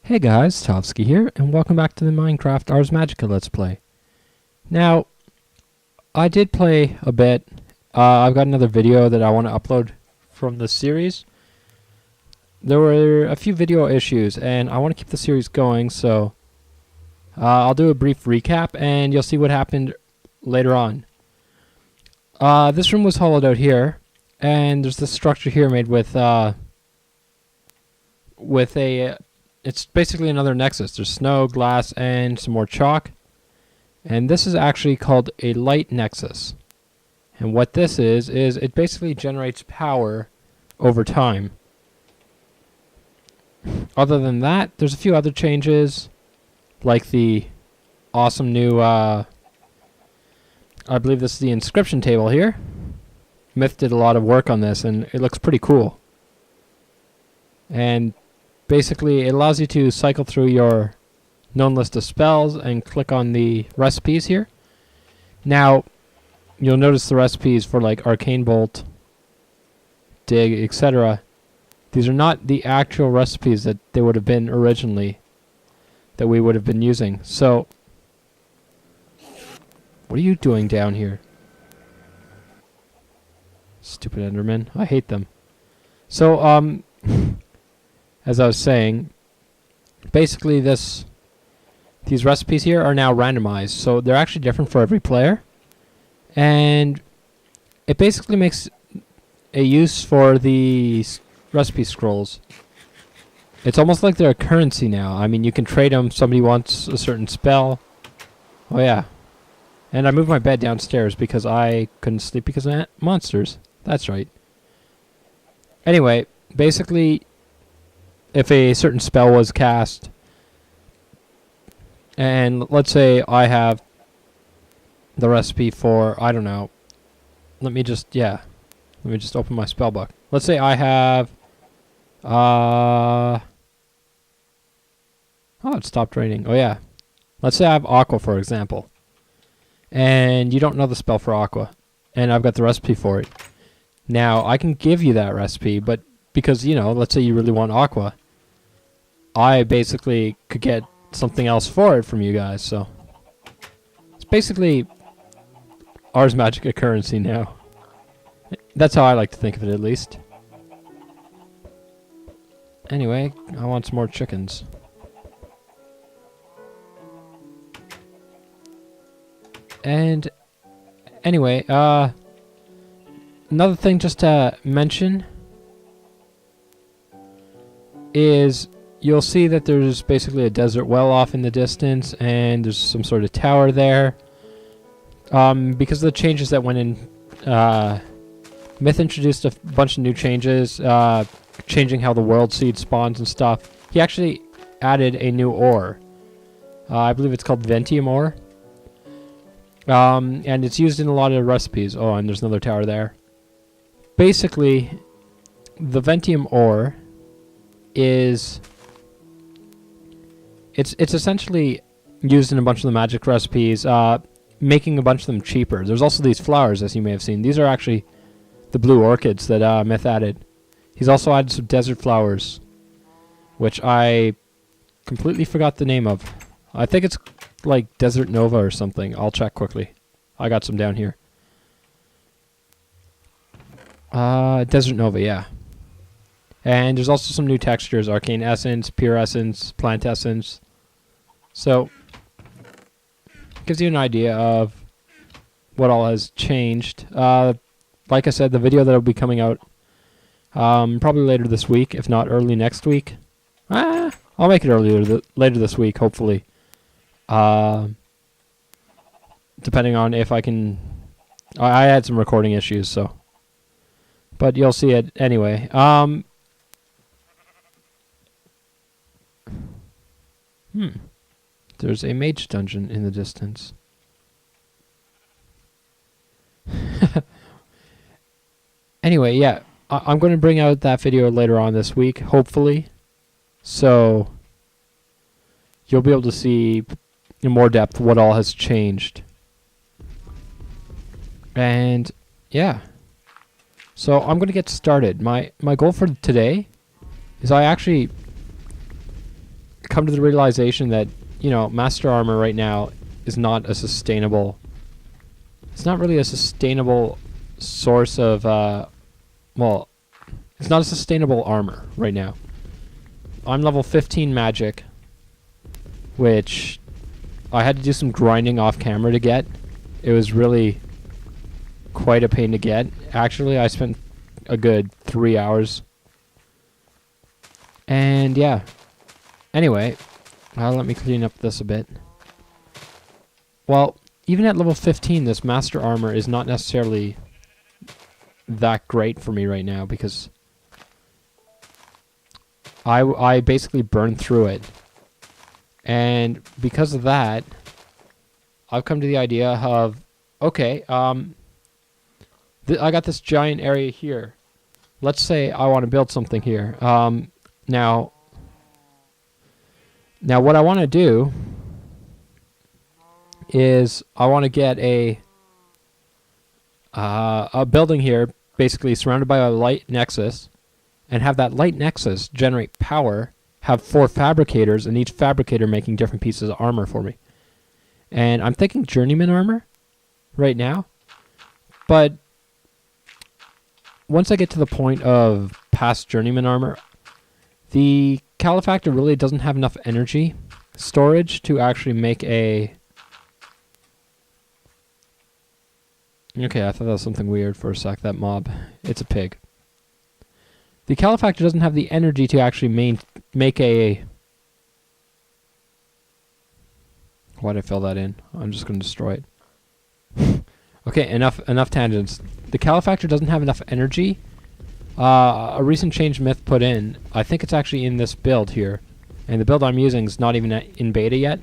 Hey guys, Tovsky here, and welcome back to the Minecraft Ars Magica Let's Play. Now, I did play a bit. I've got another video that I want to upload from the series. There were a few video issues, and I want to keep the series going, so I'll do a brief recap, and you'll see what happened later on. This room was hollowed out here, and there's this structure here made with a... It's basically another nexus. There's snow, glass, and some more chalk. And this is actually called a Light Nexus. And what this is it basically generates power over time. Other than that, there's a few other changes, like the awesome new, I believe this is the inscription table here. Myth did a lot of work on this, and it looks pretty cool. And basically, it allows you to cycle through your known list of spells and click on the recipes here. Now, you'll notice the recipes for like Arcane Bolt, Dig, etc. These are not the actual recipes that they would have been originally, that we would have been using. So, what are you doing down here? Stupid Endermen. I hate them. So, as I was saying, basically these recipes here are now randomized, so they're actually different for every player, and it basically makes a use for the recipe scrolls. It's almost like they're a currency now. I mean, you can trade them. Somebody wants a certain spell. Oh yeah, and I moved my bed downstairs because I couldn't sleep because of monsters. That's right. Anyway, basically, if a certain spell was cast, and let's say I have the recipe for, I don't know, let me just open my spell book. Let's say I have, oh, it stopped raining. Oh yeah. Let's say I have Aqua, for example, and you don't know the spell for Aqua, and I've got the recipe for it. Now, I can give you that recipe, but because, you know, let's say you really want Aqua, I basically could get something else for it from you guys, so it's basically Ars Magica currency now. That's how I like to think of it, at least. Anyway, I want some more chickens. And anyway, another thing just to mention is you'll see that there's basically a desert well off in the distance, and there's some sort of tower there. Because of the changes that went in, Myth introduced a bunch of new changes, changing how the world seed spawns and stuff. He actually added a new ore. I believe it's called Ventium ore. And it's used in a lot of recipes. Oh, and there's another tower there. Basically, the Ventium ore is... It's essentially used in a bunch of the magic recipes, making a bunch of them cheaper. There's also these flowers, as you may have seen. These are actually the blue orchids that Myth added. He's also added some desert flowers, which I completely forgot the name of. I think it's like Desert Nova or something. I'll check quickly. I got some down here. Desert Nova, yeah. And there's also some new textures: Arcane Essence, Pure Essence, Plant Essence. So, gives you an idea of what all has changed. Like I said, the video that will be coming out probably later this week, if not early next week. I'll make it later this week, hopefully. Depending on if I can... I had some recording issues, so... But you'll see it anyway. There's a mage dungeon in the distance. Anyway, yeah, I'm going to bring out that video later on this week, hopefully. So, you'll be able to see in more depth what all has changed. And, yeah. So, I'm going to get started. My goal for today is I actually come to the realization that, you know, Master Armor right now is not a sustainable... It's not really a sustainable source of, well, it's not a sustainable armor right now. I'm level 15 magic, which I had to do some grinding off camera to get. It was really quite a pain to get. Actually, I spent a good 3 hours. And yeah. Anyway, let me clean up this a bit. Well, even at level 15, this Master Armor is not necessarily that great for me right now because I basically burned through it. And because of that, I've come to the idea of, okay, I got this giant area here. Let's say I want to build something here. Now what I want to do is I want to get a building here, basically surrounded by a Light Nexus, and have that Light Nexus generate power, have 4 fabricators, and each fabricator making different pieces of armor for me. And I'm thinking journeyman armor right now, but once I get to the point of past journeyman armor, the Calefactor really doesn't have enough energy storage to actually make a... Okay, I thought that was something weird for a sec, that mob. It's a pig. The Calefactor doesn't have the energy to actually make a... Why'd I fill that in? I'm just going to destroy it. Okay, enough tangents. The Calefactor doesn't have enough energy. A recent change Myth put in, I think it's actually in this build here, and the build I'm using is not even in beta yet.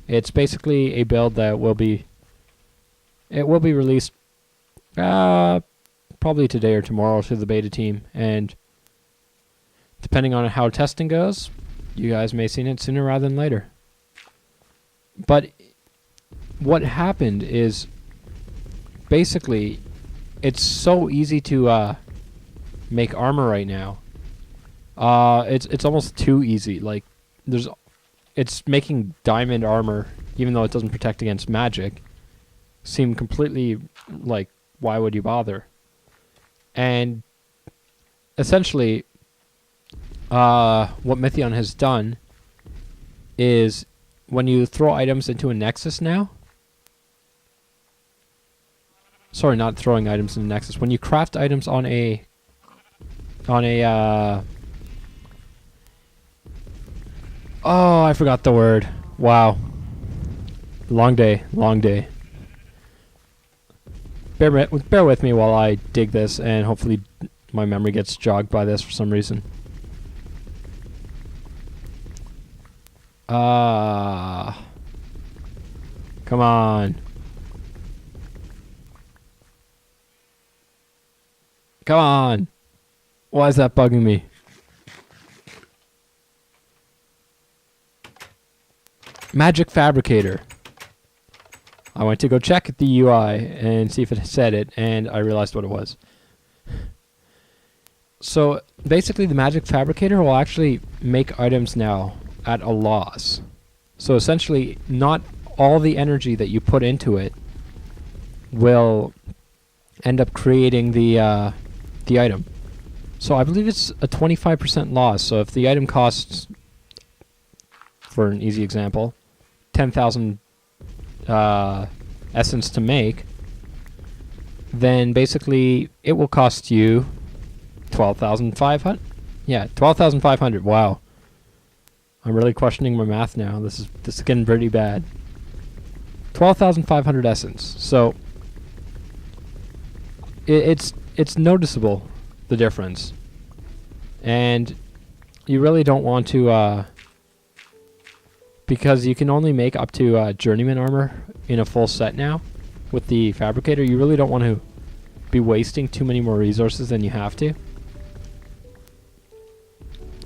It's basically a build that will be... It will be released probably today or tomorrow to the beta team, and depending on how testing goes, you guys may see it sooner rather than later. But what happened is, basically, it's so easy to make armor right now. It's almost too easy. Like, it's making diamond armor, even though it doesn't protect against magic, seem completely like, why would you bother? And essentially, what Mithion has done is when you throw items into a Nexus now, sorry, not throwing items in a Nexus, when you craft items on a oh, I forgot the word. Wow. Long day, long day. Bear with me while I dig this, and hopefully my memory gets jogged by this for some reason. Come on. Come on. Why is that bugging me? Magic Fabricator. I went to go check the UI and see if it said it, and I realized what it was. So basically the Magic Fabricator will actually make items now at a loss. So essentially not all the energy that you put into it will end up creating the item. So I believe it's a 25% loss. So if the item costs, for an easy example, 10,000 essence to make, then basically it will cost you 12,500. Yeah, 12,500. Wow. I'm really questioning my math now. This is getting pretty bad. 12,500 essence. So it's noticeable, the difference. And you really don't want to because you can only make up to journeyman armor in a full set now with the fabricator. You really don't want to be wasting too many more resources than you have to.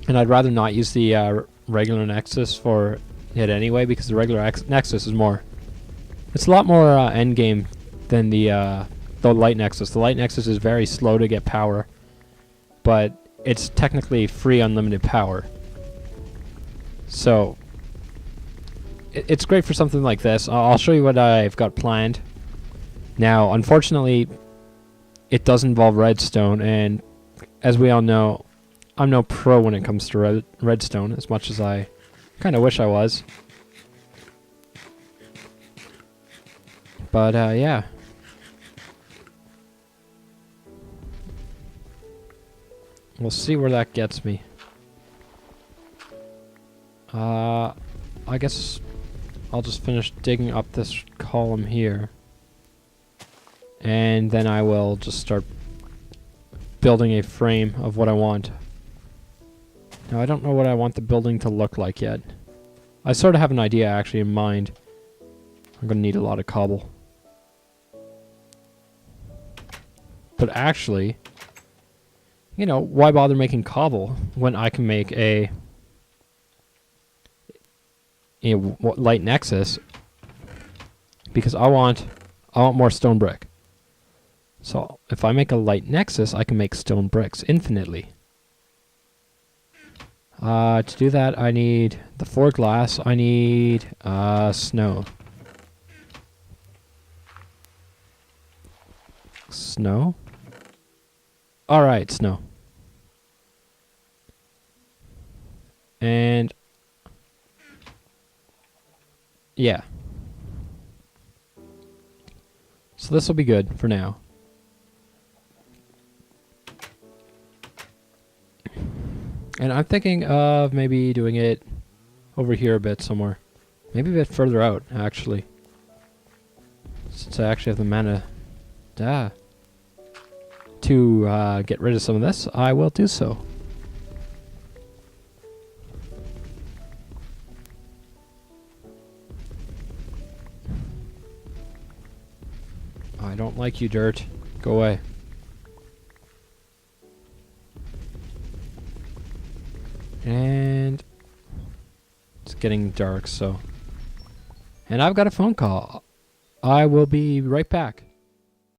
And I'd rather not use the regular Nexus for it anyway, because the regular Nexus is more... It's a lot more endgame than the Light Nexus. The Light Nexus is very slow to get power, but it's technically free unlimited power. So it's great for something like this. I'll show you what I've got planned. Now, unfortunately, it does involve redstone, and as we all know, I'm no pro when it comes to redstone, as much as I kind of wish I was. But, yeah. We'll see where that gets me. I guess I'll just finish digging up this column here. And then I will just start building a frame of what I want. Now, I don't know what I want the building to look like yet. I sort of have an idea actually in mind. I'm going to need a lot of cobble. But actually, you know, why bother making cobble when I can make a Light Nexus? Because I want more stone brick. So if I make a Light Nexus, I can make stone bricks infinitely. To do that, I need the 4 glass. I need snow. Snow? Alright, snow. And yeah. So this will be good for now. And I'm thinking of maybe doing it over here a bit somewhere. Maybe a bit further out, actually. Since I actually have the mana to get rid of some of this, I will do so. I don't like you, dirt. Go away. And it's getting dark, so. And I've got a phone call. I will be right back.